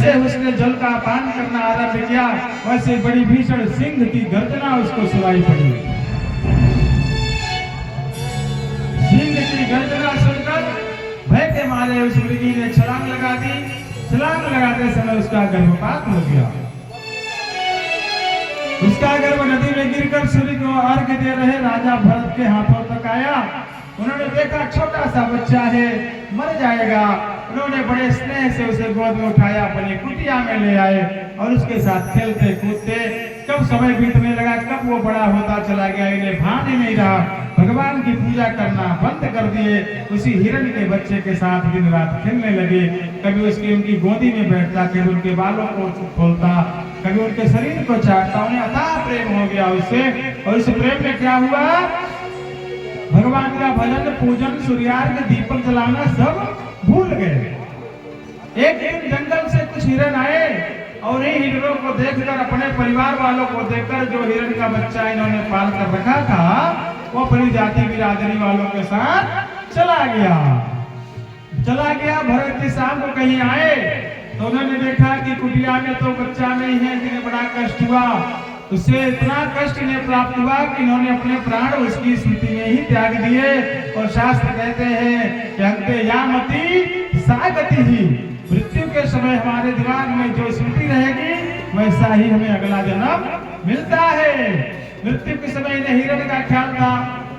जैसे उसने जल का पान करना आरंभ किया, वैसे बड़ी भीषण सिंह की गर्जना उसको सुनाई पड़ी। सिंह की गर्जना सुनकर भय के मारे उस मृगी ने छलांग लगा दी। छलांग लगाते समय उसका गर्भपात हो गया। उसका गर्भ नदी में गिरकर सूर्य को अर्घ्य दे रहे राजा भरत के हाथों तक आया। उन्होंने देखा छोटा सा बच्चा है, मर जाएगा। उन्होंने बड़े स्नेह से उसे गोद में उठाया, अपनी कुटिया में ले आए और उसके साथ खेलते कूदते कब समय बीतने लगा, कब वो बड़ा होता चला गया, इन्हें भान ही नहीं रहा। भगवान की पूजा करना बंद कर दिए। उसी हिरण के बच्चे के साथ दिन रात खेलने लगे। कभी उसकी उनकी गोदी में बैठता, कभी उनके बालों को खोलता, कभी उनके शरीर को चाटता। उन्हें अथाह प्रेम हो गया उससे। और इस प्रेम में क्या हुआ, भगवान का भजन पूजन सूर्यार्घ दीपक जलाना सब भूल गए। एक दिन जंगल से कुछ हिरण आए और इन हिरणों को देखकर, अपने परिवार वालों को देखकर, जो हिरण का बच्चा इन्होंने पाल कर रखा था वो अपनी जाति बिरादरी वालों के साथ चला गया। भरत जी शाम को कहीं आए तो उन्होंने देखा कि कुटिया में तो बच्चा नहीं है। जिन्हें बड़ा कष्ट हुआ, उससे इतना कष्ट इन्हें प्राप्त हुआ कि इन्होंने अपने प्राण उसकी स्मृति में ही त्याग दिए। और शास्त्र कहते हैं कि अंते यामति सागति ही, मृत्यु के समय हमारे दिमाग में जो स्मृति रहेगी वैसा ही हमें अगला जन्म मिलता है। मृत्यु के समय इन्हें हिरण का ख्याल था,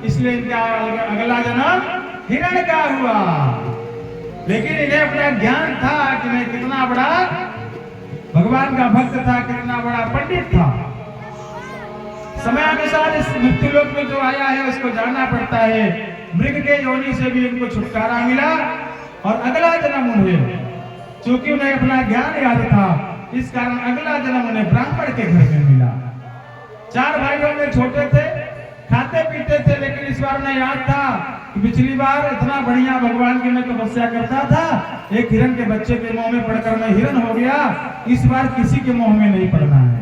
इसलिए इनका अगला जन्म हिरण का हुआ। लेकिन इन्हें अपना ज्ञान था कि मैं कितना बड़ा भगवान का भक्त था, कितना बड़ा पंडित था। समयानुसार इस मृत्यु लोक में जो आया है उसको जानना पड़ता है। मृग के योनि से भी इनको छुटकारा मिला और अगला जन्म उन्हें, चूंकि उन्हें अपना ज्ञान याद था, इस कारण अगला जन्म उन्हें ब्राह्मण के घर में मिला। 4 भाइयों में छोटे थे, खाते पीते थे, लेकिन इस बार उन्हें याद था कि पिछली बार इतना बढ़िया भगवान की मैं तपस्या करता था, एक हिरण के बच्चे के मुंह में पड़कर मैं हिरण हो गया। इस बार किसी के मुंह में नहीं पड़ना है।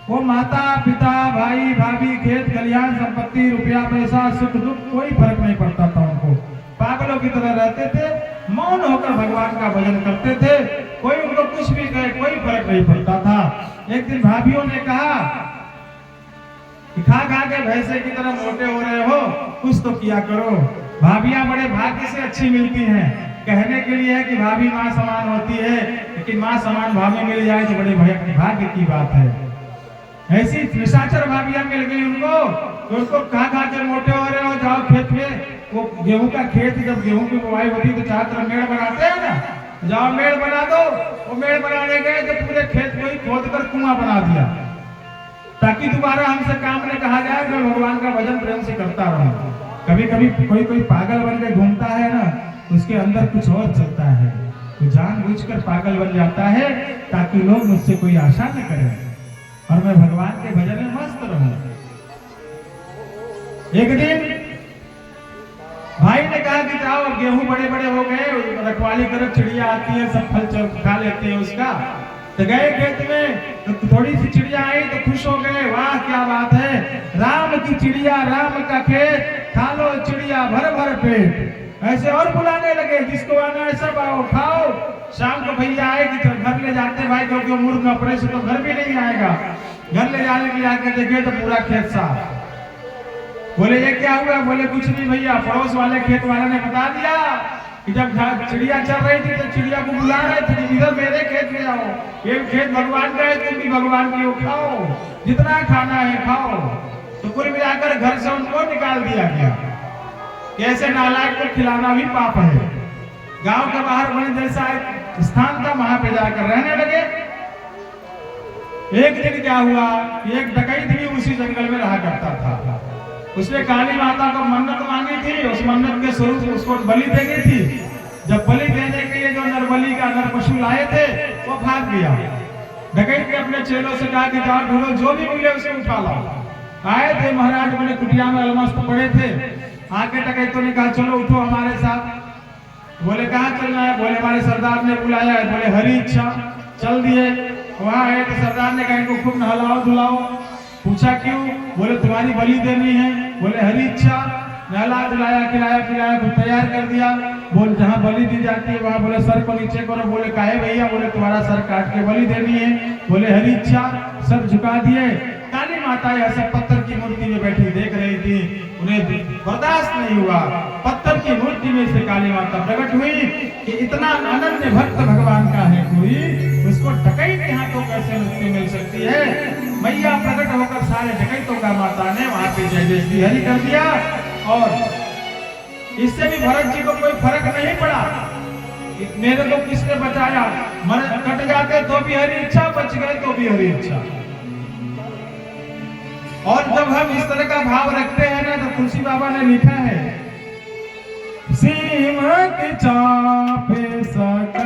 वो माता पिता भाई भाभी खेत खलिहान संपत्ति रुपया पैसा सुख दुख कोई फर्क नहीं पड़ता था उनको। पागलों की तरह रहते थे, मौन होकर भगवान का भजन करते थे। कोई उनको कुछ भी कहे कोई फर्क नहीं पड़ता था। एक दिन भाभियों ने कहा कि खा के भैंसे की तरह मोटे हो रहे हो, कुछ तो किया करो। भाभियां बड़े भाग्य से अच्छी मिलती हैं। कहने के लिए है कि भाभी माँ समान होती है, लेकिन माँ समान भाभी मिल जाए तो बड़े भाग्य की बात है। ऐसी निशाचर भाभियां मिल गई उनको, तो उनको खा के मोटे हो रहे हो, जाओ खेत में। वो गेहूं का खेत, जब गेहूं की बुआई होती तो चारों तरफ मेड़ बनाते हैं ना, जाओ मेड़ बना दो। वो मेड़ बनाने गए तो पूरे खेत को ही खोद कर कुआं बना दिया, ताकि दोबारा हमसे काम न कहा जाए। मैं भगवान का भजन प्रेम से करता रहूं। कभी कभी कोई पागल बन के घूमता है ना, उसके अंदर कुछ और चलता है, तो जानबूझकर पागल बन जाता है ताकि लोग मुझसे कोई आशा न करें और मैं भगवान के भजन में मस्त रहूं। एक दिन भाई ने कहा कि जाओ, अब गेहूं बड़े बड़े हो गए, रखवाली करो, चिड़िया आती है सब फल खा लेते हैं उसका। तो गए खेत में, तो थोड़ी सी चिड़िया आई तो खुश हो गए, वाह क्या बात है, राम की चिड़िया राम का खेत, खा लो चिड़िया भर भर पेट। ऐसे और बुलाने लगे, जिसको आना है सब आओ खाओ। शाम को भैया आए कि घर ले जाते भाई, क्योंकि मुर्ग अपने से तो घर भी नहीं आएगा। घर ले जाने के लिए आकर देखे तो पूरा खेत साफ। बोले ये क्या हुआ? बोले कुछ नहीं भैया, पड़ोस वाले खेत वाले ने बता दिया कि जब चिड़िया चल रही थी तो चिड़िया को बुला रहे थे कि इधर मेरे खेत में आओ, ये खेत भगवान का है, तुम भी भगवान की हो, खाओ जितना खाना है खाओ। तो कुल मिलाकर घर से उनको निकाल दिया गया। कैसे नालायक को खिलाना भी पाप है। गांव के बाहर वन जैसा एक स्थान था, वहां पे जाकर रहने लगे। एक दिन क्या हुआ, एक डकैत भी उसी जंगल में रहा करता था। उसने काली माता को मन्नत मांगी थी, उस मन्नत के स्वरूप उसको बलि देनी थी। जब बलि देने के लिए जो नरबली का नर पशु लाए थे वो भाग गया। डकैत ने अपने चेलों से कहा कि जाओ ढूंढो, जो भी मिले उसे उठा लाओ। आए थे महाराज अपने कुटिया में अलमस्त पड़े थे। आके डकैतों ने कहा चलो उठो हमारे साथ। बोले कहाँ चलना है? बोले हमारे सरदार ने बुलाया है। बोले हरी इच्छा। चल दिए। वहां आए तो सरदार ने कहा इनको खूब नहलाओ धुलाओ। पूछा क्यों? बोले तुम्हारी बलि देनी है। बोले हरी इच्छा। नहला धुलाया खिलाया पिलाया, खूब तैयार कर दिया। बोल जहाँ बलि दी जाती है वहाँ बोले सर को नीचे करो। बोले काहे भैया? बोले तुम्हारा सर काट के बलि देनी है। बोले हरी इच्छा। सर झुका दिए। काली माता ऐसे पत्थर की मूर्ति में बैठी देख रही थी, उन्हें बर्दाश्त नहीं हुआ। पत्थर की मूर्ति में से काली माता प्रकट हुई कि इतना अनन्य भक्त भगवान का है कोई, उसको डकैत के हाथों कैसे मुक्ति मिल सकती है? मैया प्रकट होकर सारे डकैतों का माता ने वहां पे जय जय श्री हरि कर दिया। और इससे भी भरत जी को कोई फर्क नहीं पड़ा, मेरे को किसने बचाया? मर कट जाते तो भी हरी इच्छा, बच गए तो भी हरी इच्छा। और जब हम इस तरह का भाव रखते हैं ना, तो तुलसी बाबा ने लिखा है, सीमक चापे सका